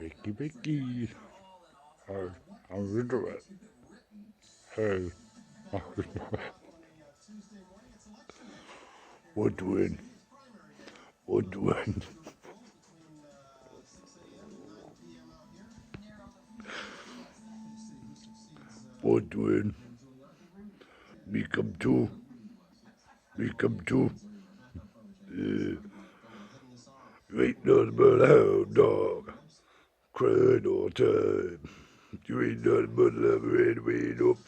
Vicky. Hey, how you doing? Hey, how you doing? What doing? What doing? What doing? Me come too. Me come too. You ain't nothing but a hound dog. Crying all time. You ain't nothing but a love red way up.